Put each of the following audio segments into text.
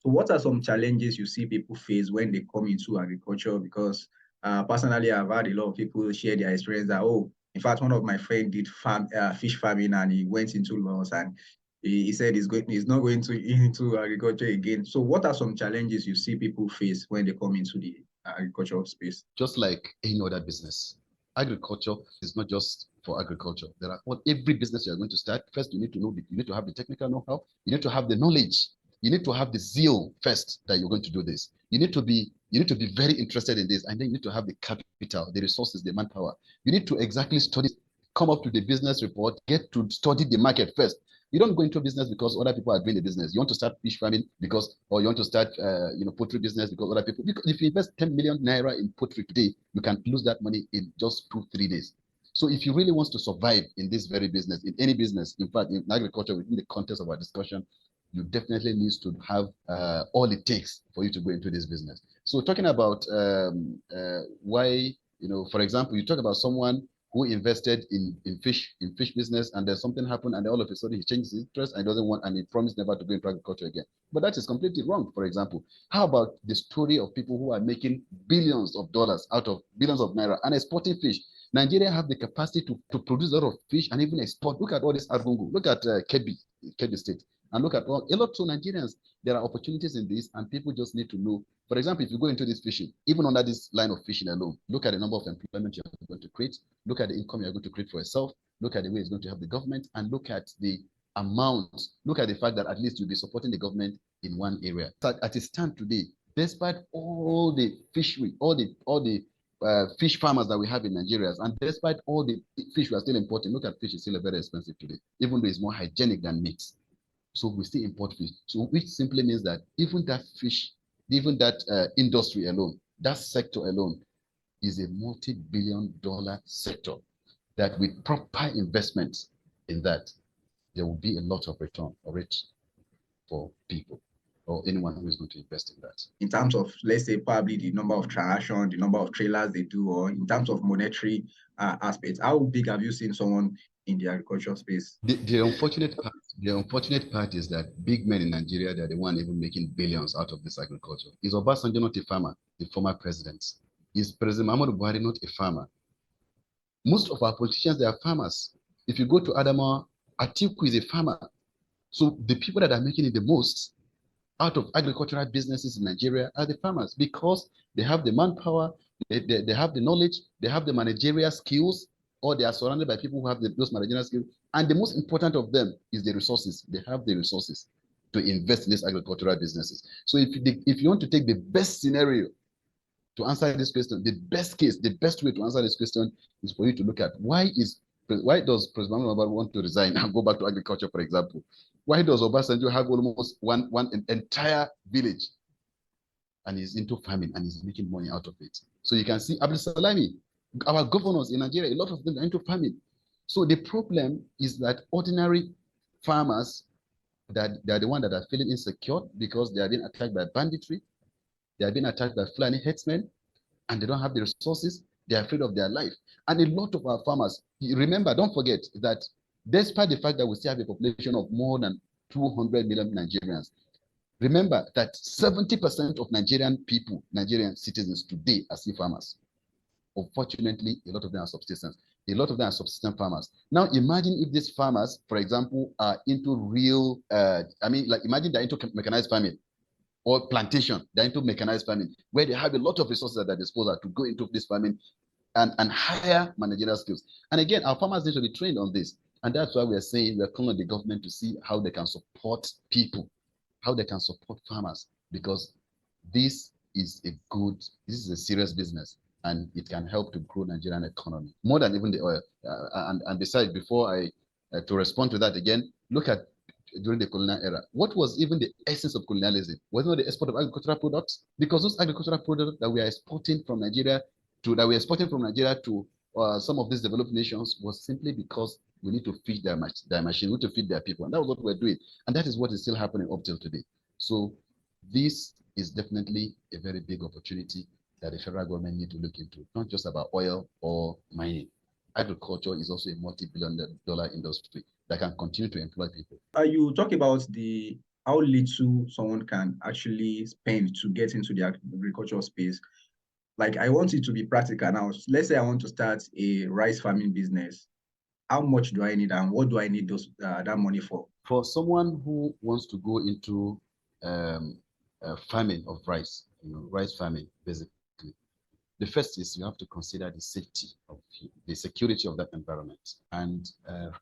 So what are some challenges you see people face when they come into agriculture? Because personally, I've had a lot of people share their experience that, oh, in fact, one of my friends did fish farming and he went into loss and he said he's not going to into agriculture again. So what are some challenges you see people face when they come into the agricultural space? Just like any other business, agriculture is not just for agriculture. There are every business you are going to start. First, you need to know you need to have the technical know-how. You need to have the knowledge. You need to have the zeal first that you're going to do this. You need to be very interested in this, and then you need to have the capital, the resources, the manpower. You need to exactly study, come up to the business report, get to study the market first. You don't go into a business because other people are doing the business. You want to start fish farming because, or you want to start, poultry business because other people. Because if you invest 10 million naira in poultry today, you can lose that money in just 2-3 days. So if you really want to survive in this very business, in any business, in fact, in agriculture, within the context of our discussion, you definitely need to have all it takes for you to go into this business. So talking about why, for example, you talk about someone who invested in fish business, and there's something happened, and then all of a sudden he changes his interest and he doesn't want, and he promised never to go into agriculture again. But that is completely wrong. For example, how about the story of people who are making billions of dollars out of billions of naira and exporting fish? Nigeria have the capacity to produce a lot of fish and even export. Look at all this Argungu. Look at Kebbi State. And look at a lot of Nigerians. There are opportunities in this, and people just need to know. For example, if you go into this fishing, even under this line of fishing alone, look at the number of employment you're going to create, look at the income you're going to create for yourself, look at the way it's going to help the government, and look at the amount, look at the fact that at least you'll be supporting the government in one area. But at its stand today, despite all the fishery, all the fish farmers that we have in Nigeria, and despite all the fish we are still importing, look at fish is still very expensive today, even though it's more hygienic than meat. So we still import fish. So which simply means that even that fish, even that industry alone, that sector alone is a multi-billion-dollar sector that with proper investments in that, there will be a lot of return or it for people or anyone who is going to invest in that. In terms of, let's say, probably the number of transactions, the number of trailers they do, or in terms of monetary aspects, how big have you seen someone in the agricultural space? The unfortunate part is that big men in Nigeria, they're the one even making billions out of this agriculture. Is Obasanjo not a farmer, the former president? Is President Muhammadu Buhari not a farmer? Most of our politicians, they are farmers. If you go to Adama, Atiku is a farmer. So the people that are making it the most out of agricultural businesses in Nigeria are the farmers, because they have the manpower, they have the knowledge, they have the managerial skills, or they are surrounded by people who have those managerial skills. And the most important of them is the resources. They have the resources to invest in these agricultural businesses. So if you want to take the best scenario to answer this question, the best case, the best way to answer this question is for you to look at why does President Muhammadu want to resign and go back to agriculture, for example? Why does Obasanjo have almost one entire village and he's into farming and he's making money out of it? So you can see Abdul Salami, our governors in Nigeria, a lot of them are into farming. So the problem is that ordinary farmers, that they are the ones that are feeling insecure because they are being attacked by banditry, they are being attacked by Fulani headsmen, and they don't have the resources. They are afraid of their life. And a lot of our farmers, remember, don't forget that despite the fact that we still have a population of more than 200 million Nigerians, remember that 70% of Nigerian citizens today are still farmers. Unfortunately, a lot of them are subsistence. A lot of them are subsistence farmers. Now, imagine if these farmers, for example, are into real, imagine they're into mechanized farming or plantation, they're into mechanized farming, where they have a lot of resources at their disposal to go into this farming and higher managerial skills. And again, our farmers need to be trained on this. And that's why we're saying we're calling on the government to see how they can support people, how they can support farmers, because this is a serious business, and it can help to grow Nigerian economy more than even the oil. And besides, to respond to that again, look at during the colonial era. What was even the essence of colonialism? Wasn't it the export of agricultural products? Because those agricultural products that we are exporting from Nigeria to some of these developed nations was simply because we need to feed their machine, we need to feed their people. And that was what we're doing. And that is what is still happening up till today. So this is definitely a very big opportunity that the federal government need to look into, not just about oil or mining. Agriculture is also a multi-billion-dollar industry that can continue to employ people. You talk about the how little someone can actually spend to get into the agricultural space. Like I want it to be practical now. Let's say I want to start a rice farming business. How much do I need and what do I need that money for? For someone who wants to go into farming of rice, rice farming, basically, the first is you have to consider the safety of the security of that environment. And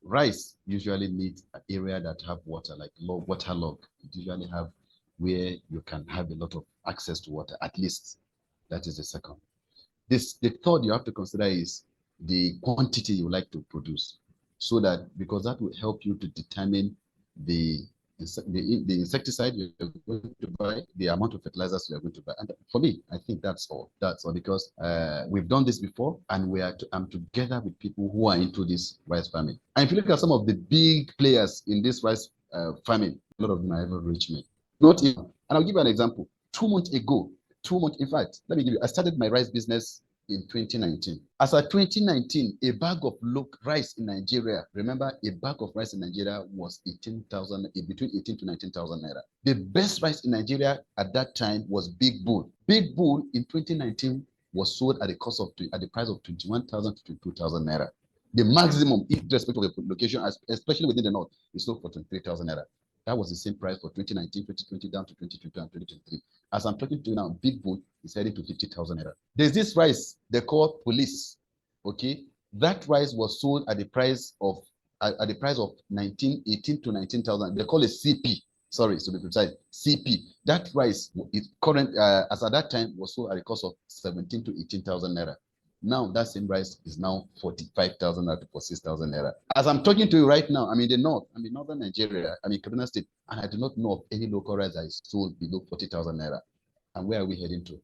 rice usually needs an area that have water, like low water log. You usually have where you can have a lot of access to water, at least. That is the second. The third you have to consider is the quantity you like to produce, so that because that will help you to determine the the insecticide you're going to buy, the amount of fertilizers you're going to buy. And for me, I think that's all. That's all because we've done this before, and I'm together with people who are into this rice farming. And if you look at some of the big players in this rice farming, a lot of them are even rich men. Not even. And I'll give you an example. 2 months ago, 2 months, in fact, let me give you, I started my rice business in 2019. As of 2019, a bag of rice in Nigeria, remember, a bag of rice in Nigeria was 18,000, between 18 to 19,000 naira. The best rice in Nigeria at that time was Big Bull. Big Bull in 2019 was sold at the price of 21,000 to 22,000 naira. The maximum, irrespective of the location, especially within the north, is sold for 23,000 naira. That was the same price for 2019, 2020, down to 2022 and 2023. As I'm talking to you now, Big Bull is heading to 50,000 naira. There's this rice they call Police. Okay, that rice was sold at the price of 18 to 19,000. They call it CP. Sorry, to be precise, CP. That rice is current as at that time was sold at a cost of 17 to 18,000 naira. Now that same rice is now 45,000 naira to 46,000 naira. As I'm talking to you right now, I'm in the north, I'm in northern Nigeria, I'm in Kaduna State, and I do not know of any local rice that is sold below 40,000 naira. And where are we heading to?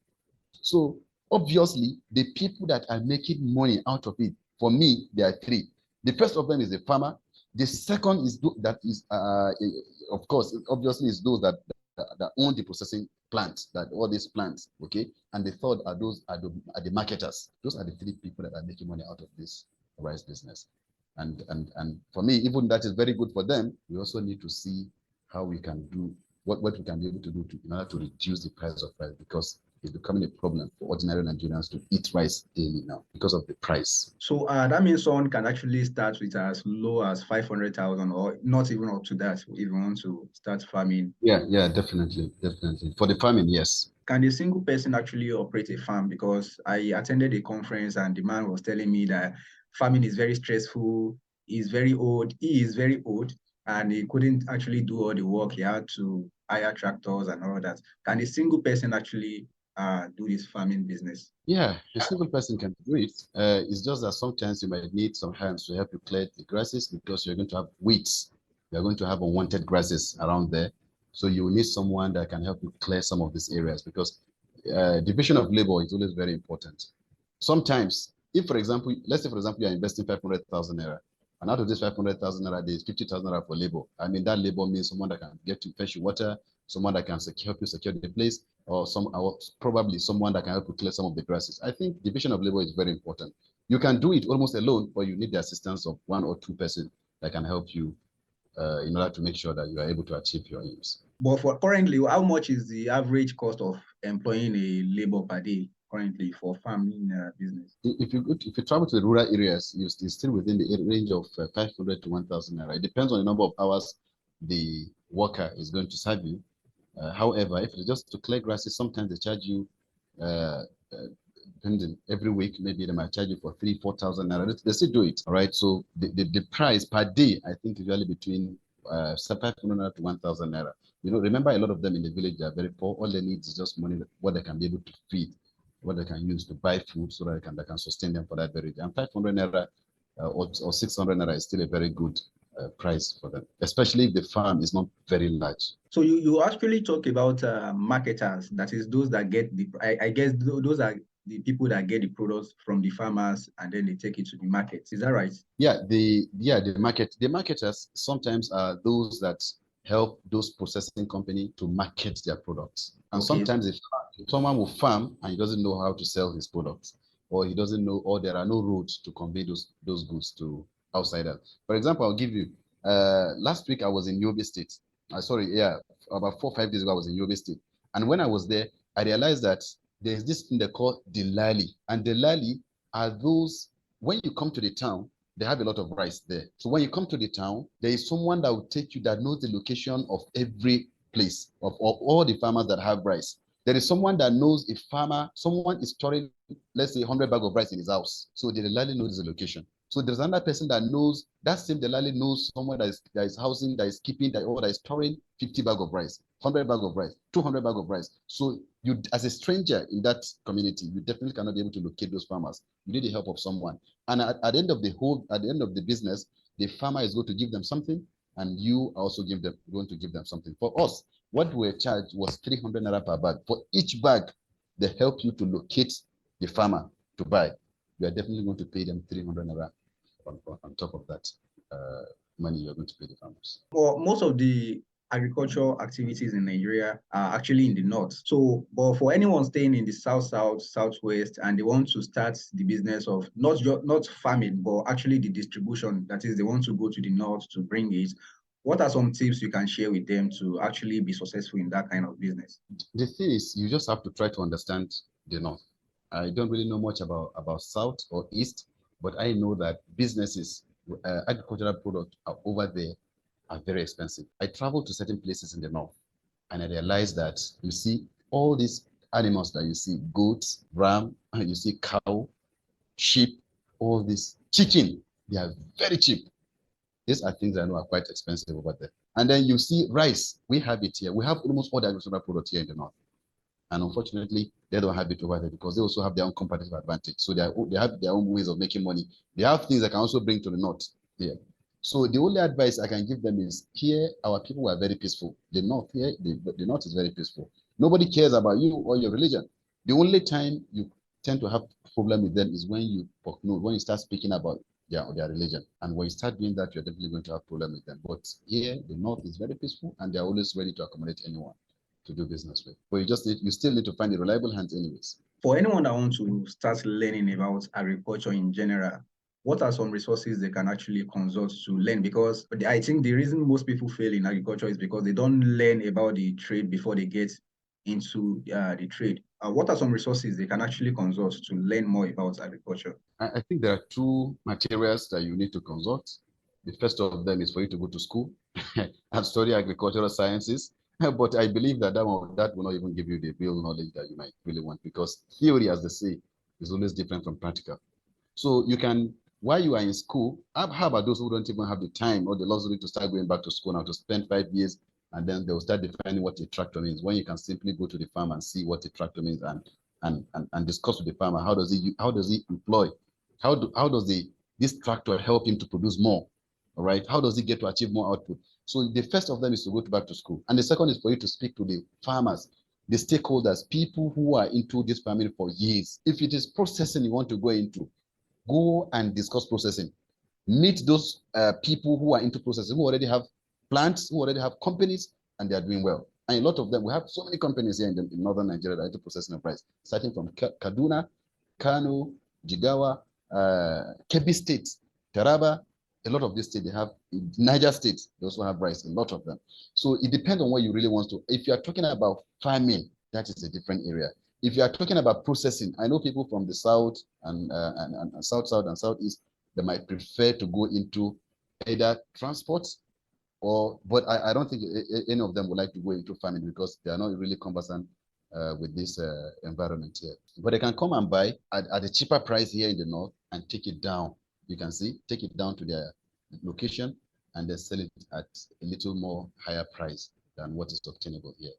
So obviously, the people that are making money out of it, for me, there are three. The first of them is the farmer. The second is of course, obviously, is those that own the processing plants, that all these plants, okay? And the third are the marketers. Those are the three people that are making money out of this rice business. And for me, even that is very good for them. We also need to see how we can do what we can be able to do in order to reduce the price of rice, because it's becoming a problem for ordinary Nigerians to eat rice daily now because of the price. So that means someone can actually start with as low as 500,000 or not even up to that if you want to start farming. Yeah, definitely. For the farming, yes. Can a single person actually operate a farm? Because I attended a conference and the man was telling me that farming is very stressful, he's very old, he is very old, and he couldn't actually do all the work. He had to hire tractors and all that. Can a single person actually do this farming business? Yeah, a single person can do it. It's just that sometimes you might need some hands to help you clear the grasses, because you're going to have weeds. You're going to have unwanted grasses around there. So you will need someone that can help you clear some of these areas, because division of labor is always very important. Sometimes, if for example, let's say for example, you're investing 500,000 naira, and out of this 500,000 naira, there's 50,000 naira for labor. I mean, that labor means someone that can get to fetch you water, someone that can help you secure the place, or probably someone that can help you clear some of the grasses. I think division of labor is very important. You can do it almost alone, but you need the assistance of one or two persons that can help you in order to make sure that you are able to achieve your aims. But for currently, how much is the average cost of employing a labor per day currently for farming business? If you travel to the rural areas, you're still within the range of 500 to 1,000 naira. It depends on the number of hours the worker is going to serve you. However, if it's just to clear grasses, sometimes they charge you depending every week. Maybe they might charge you for 3,000 to 4,000 naira. They still do it. All right. So the price per day, I think, is usually between 500 naira to 1,000 naira. Remember, a lot of them in the village, they are very poor. All they need is just money, what they can be able to feed, what they can use to buy food, so that they can sustain them for that very day. And 500 naira or 600 naira is still a very good price for them, especially if the farm is not very large. So you actually talk about marketers, that is those that get I guess those are the people that get the products from the farmers and then they take it to the market. Is that right? Yeah, the marketers sometimes are those that help those processing company to market their products. And sometimes if someone will farm and he doesn't know how to sell his products, or he doesn't know, or there are no roads to convey those goods to outsiders. For example, I'll give you, last week I was in Yobe State. about 4 or 5 days ago. I was in Yobe State, and when I was there, I realized that there's this thing they call Delali, and Delali are those, when you come to the town, they have a lot of rice there. So when you come to the town, there is someone that will take you, that knows the location of every place of all the farmers that have rice. There is someone that knows a farmer, someone is storing, let's say, 100 bag of rice in his house. So the Delali knows the location. So there's another person that knows, that same Delali knows someone that is housing, that is keeping, that is storing 50 bag of rice, 100 bag of rice, 200 bag of rice. So you, as a stranger in that community, you definitely cannot be able to locate those farmers. You need the help of someone. And at the end of the business, the farmer is going to give them something, and you are also going to give them something. For us, what we were charged was 300 naira per bag. For each bag, they help you to locate the farmer to buy. You are definitely going to pay them 300 naira on top of that money you're going to pay the farmers. Well, most of the agricultural activities in Nigeria are actually in the north. So, but for anyone staying in the southwest, and they want to start the business of not farming, but actually the distribution, that is, they want to go to the north to bring it, what are some tips you can share with them to actually be successful in that kind of business? The thing is, you just have to try to understand the north. I don't really know much about south or east, but I know that businesses, agricultural products are over there are very expensive. I travel to certain places in the north, and I realized that you see all these animals that you see, goats, ram, and you see cow, sheep, all this chicken, they are very cheap. These are things that I know are quite expensive over there. And then you see rice, we have it here. We have almost all the agricultural products here in the north. And unfortunately, they don't have it over there because they also have their own competitive advantage. So they have their own ways of making money. They have things that can also bring to the north here. So the only advice I can give them is, here our people are very peaceful. The north here, the north is very peaceful. Nobody cares about you or your religion. The only time you tend to have problem with them is when you start speaking about their religion. And when you start doing that, you're definitely going to have problem with them. But here, the north is very peaceful, and they're always ready to accommodate anyone to do business with. But you still need to find a reliable hands anyways. For anyone that wants to start learning about agriculture in general, what are some resources they can actually consult to learn? Because I think the reason most people fail in agriculture is because they don't learn about the trade before they get into the trade. What are some resources they can actually consult to learn more about agriculture? I think there are two materials that you need to consult. The first of them is for you to go to school and study agricultural sciences. But I believe that that will not even give you the real knowledge that you might really want, because theory, as they say, is always different from practical. So you can, while you are in school, how about those who don't even have the time or the luxury to start going back to school now, to spend 5 years, and then they'll start defining what a tractor means, when you can simply go to the farm and see what a tractor means, and discuss with the farmer, how does he employ, how does this tractor help him to produce more, all right? How does he get to achieve more output? So the first of them is to go back to school, and the second is for you to speak to the farmers, the stakeholders, people who are into this farming for years. If it is processing you want to go into, go and discuss processing. Meet those people who are into processing, who already have plants, who already have companies, and they are doing well. And a lot of them, we have so many companies here in northern Nigeria that are into processing of rice, starting from Kaduna, Kano, Jigawa, Kebbi State, Taraba. A lot of these states, they have, in Niger State, they also have rice, a lot of them. So it depends on what you really want to. If you are talking about farming, that is a different area. If you are talking about processing, I know people from the south and south and southeast, they might prefer to go into either transport but I don't think any of them would like to go into farming, because they are not really conversant with this environment here. But they can come and buy at a cheaper price here in the north and take it down. You can see, take it down to their location and then sell it at a little more higher price than what is obtainable here.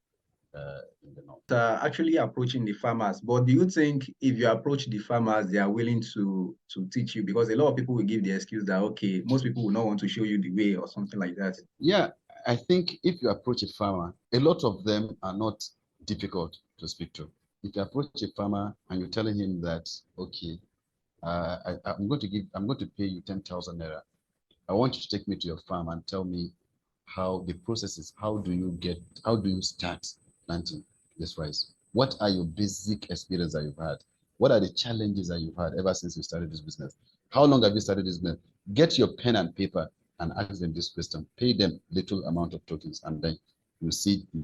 In the north. Actually approaching the farmers, but do you think if you approach the farmers, they are willing to teach you? Because a lot of people will give the excuse that, okay, most people will not want to show you the way or something like that. Yeah, I think if you approach a farmer, a lot of them are not difficult to speak to. If you approach a farmer and you're telling him that, okay, I'm going to pay you 10,000 naira. I want you to take me to your farm and tell me how the process is. How do you start planting this rice? What are your basic experience that you've had? What are the challenges that you've had ever since you started this business? How long have you started this business? Get your pen and paper and ask them this question. Pay them little amount of tokens, and then you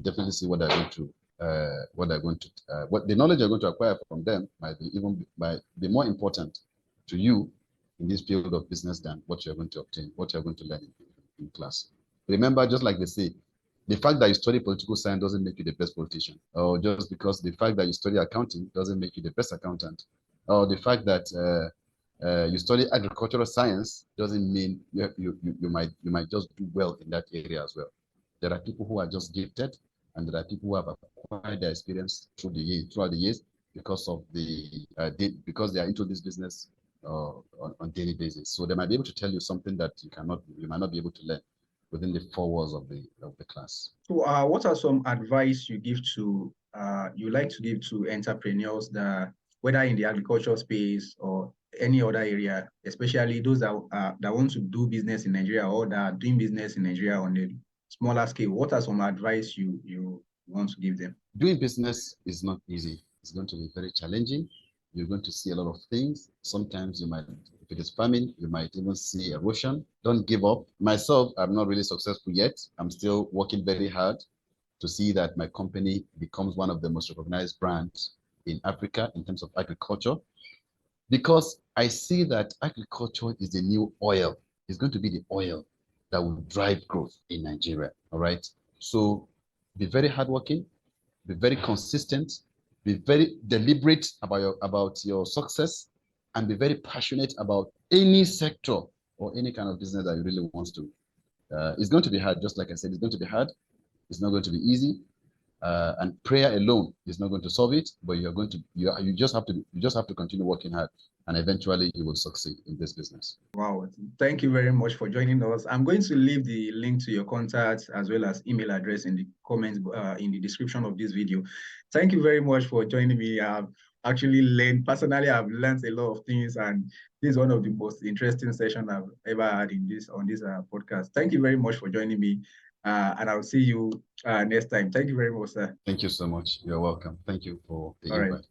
definitely see what they're going to, what the knowledge you're going to acquire from them might be more important to you in this field of business than what you're going to obtain, what you're going to learn in class. Remember, just like they say, the fact that you study political science doesn't make you the best politician, or just because the fact that you study accounting doesn't make you the best accountant, or the fact that you study agricultural science doesn't mean you might just do well in that area as well. There are people who are just gifted, and there are people who have acquired their experience throughout the years because of because they are into this business on daily basis. So they might be able to tell you something that you might not be able to learn within the four walls of the class. So, what are some advice you like to give to entrepreneurs that, whether in the agriculture space or any other area, especially those that want to do business in Nigeria or that are doing business in Nigeria on a smaller scale? What are some advice you want to give them? Doing business is not easy. It's going to be very challenging. You're going to see a lot of things. Sometimes if it is farming, you might even see erosion. Don't give up. Myself, I'm not really successful yet. I'm still working very hard to see that my company becomes one of the most recognized brands in Africa in terms of agriculture, because I see that agriculture is the new oil. It's going to be the oil that will drive growth in Nigeria. All right. So be very hardworking, be very consistent, be very deliberate about your success, and be very passionate about any sector or any kind of business that you really want to. It's going to be hard, just like I said, it's going to be hard. It's not going to be easy. And prayer alone is not going to solve it, but you just have to continue working hard, and eventually you will succeed in this business. Wow, thank you very much for joining us. I'm going to leave the link to your contacts as well as email address in the comments in the description of this video. Thank you very much for joining me. I've actually learned, personally, I've learned a lot of things, and this is one of the most interesting sessions I've ever had on this podcast. Thank you very much for joining me, and I'll see you next time. Thank you very much, sir. Thank you so much. You're welcome. Thank you for the invite.